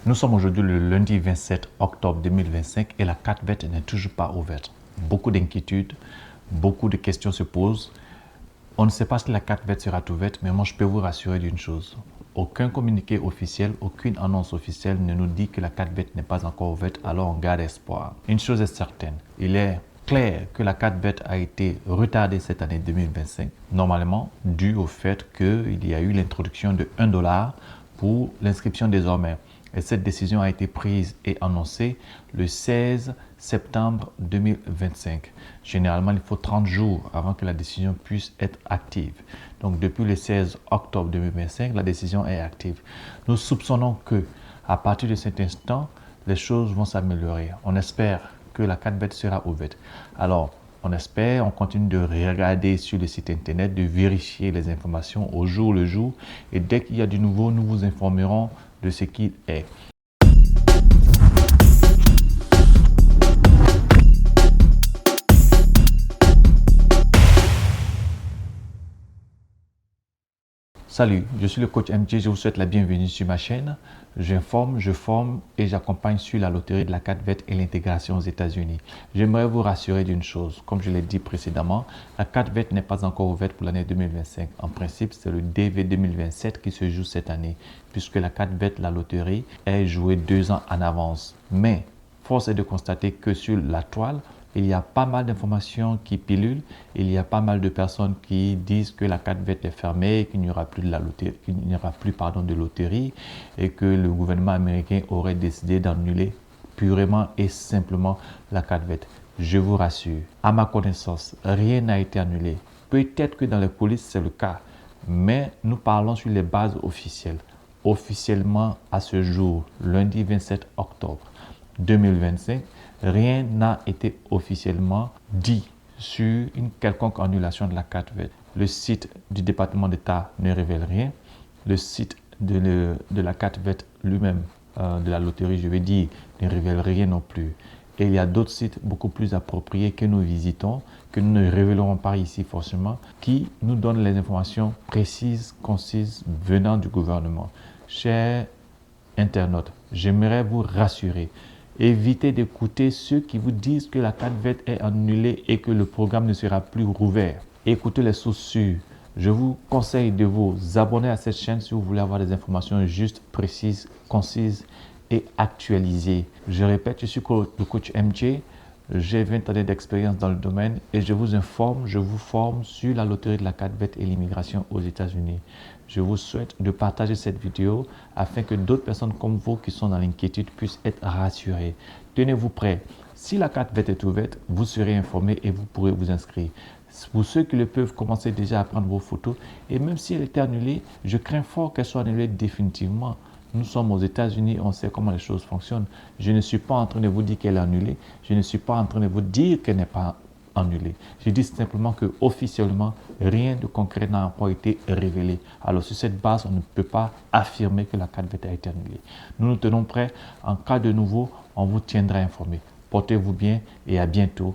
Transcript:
Nous sommes aujourd'hui le lundi 27 octobre 2025 et la carte verte n'est toujours pas ouverte. Beaucoup d'inquiétudes, beaucoup de questions se posent. On ne sait pas si la carte verte sera ouverte, mais moi je peux vous rassurer d'une chose. Aucun communiqué officiel, aucune annonce officielle ne nous dit que la carte verte n'est pas encore ouverte, alors on garde espoir. Une chose est certaine, il est clair que la carte verte a été retardée cette année 2025, normalement dû au fait qu'il y a eu l'introduction de 1 dollar pour l'inscription désormais. Et cette décision a été prise et annoncée le 16 septembre 2025. Généralement, il faut 30 jours avant que la décision puisse être active. Donc, depuis le 16 octobre 2025, la décision est active. Nous soupçonnons que, à partir de cet instant, les choses vont s'améliorer. On espère que la carte verte sera ouverte. Alors, on espère, on continue de regarder sur le site internet, de vérifier les informations au jour le jour. Et dès qu'il y a du nouveau, nous vous informerons de ce qu'il est. Salut, je suis le coach MJ, je vous souhaite la bienvenue sur ma chaîne. J'informe, je forme et j'accompagne sur la loterie de la carte verte et l'intégration aux États-Unis. J'aimerais vous rassurer d'une chose, comme je l'ai dit précédemment, la carte verte n'est pas encore ouverte pour l'année 2025. En principe, c'est le DV 2027 qui se joue cette année, puisque la carte verte, la loterie, est jouée 2 ans en avance. Mais, force est de constater que sur la toile, il y a pas mal d'informations qui pilulent. Il y a pas mal de personnes qui disent que la carte verte est fermée, qu'il n'y aura plus de la loterie, qu'il n'y aura plus de loterie et que le gouvernement américain aurait décidé d'annuler purement et simplement la carte verte. Je vous rassure, à ma connaissance, rien n'a été annulé. Peut-être que dans les coulisses, c'est le cas, mais nous parlons sur les bases officielles. Officiellement, à ce jour, lundi 27 octobre 2025, rien n'a été officiellement dit sur une quelconque annulation de la carte verte. Le site du département d'État ne révèle rien. Le site de la carte verte lui-même, de la loterie, je vais dire, ne révèle rien non plus. Et il y a d'autres sites beaucoup plus appropriés que nous visitons, que nous ne révélerons pas ici forcément, qui nous donnent les informations précises, concises, venant du gouvernement. Chers internautes, j'aimerais vous rassurer. Évitez d'écouter ceux qui vous disent que la carte verte est annulée et que le programme ne sera plus rouvert. Écoutez les sources sûres. Je vous conseille de vous abonner à cette chaîne si vous voulez avoir des informations justes, précises, concises et actualisées. Je répète, je suis le coach MJ. J'ai 20 années d'expérience dans le domaine et je vous informe, je vous forme sur la loterie de la carte verte et l'immigration aux États-Unis. Je vous souhaite de partager cette vidéo afin que d'autres personnes comme vous qui sont dans l'inquiétude puissent être rassurées. Tenez-vous prêts. Si la carte verte est ouverte, vous serez informé et vous pourrez vous inscrire. Pour ceux qui le peuvent, commencez déjà à prendre vos photos. Et même si elle est annulée, je crains fort qu'elle soit annulée définitivement. Nous sommes aux États-Unis, on sait comment les choses fonctionnent. Je ne suis pas en train de vous dire qu'elle est annulée. Je ne suis pas en train de vous dire qu'elle n'est pas annulée. Je dis simplement que officiellement, rien de concret n'a encore été révélé. Alors sur cette base, on ne peut pas affirmer que la carte verte a été annulée. Nous nous tenons prêts. En cas de nouveau, on vous tiendra informé. Portez-vous bien et à bientôt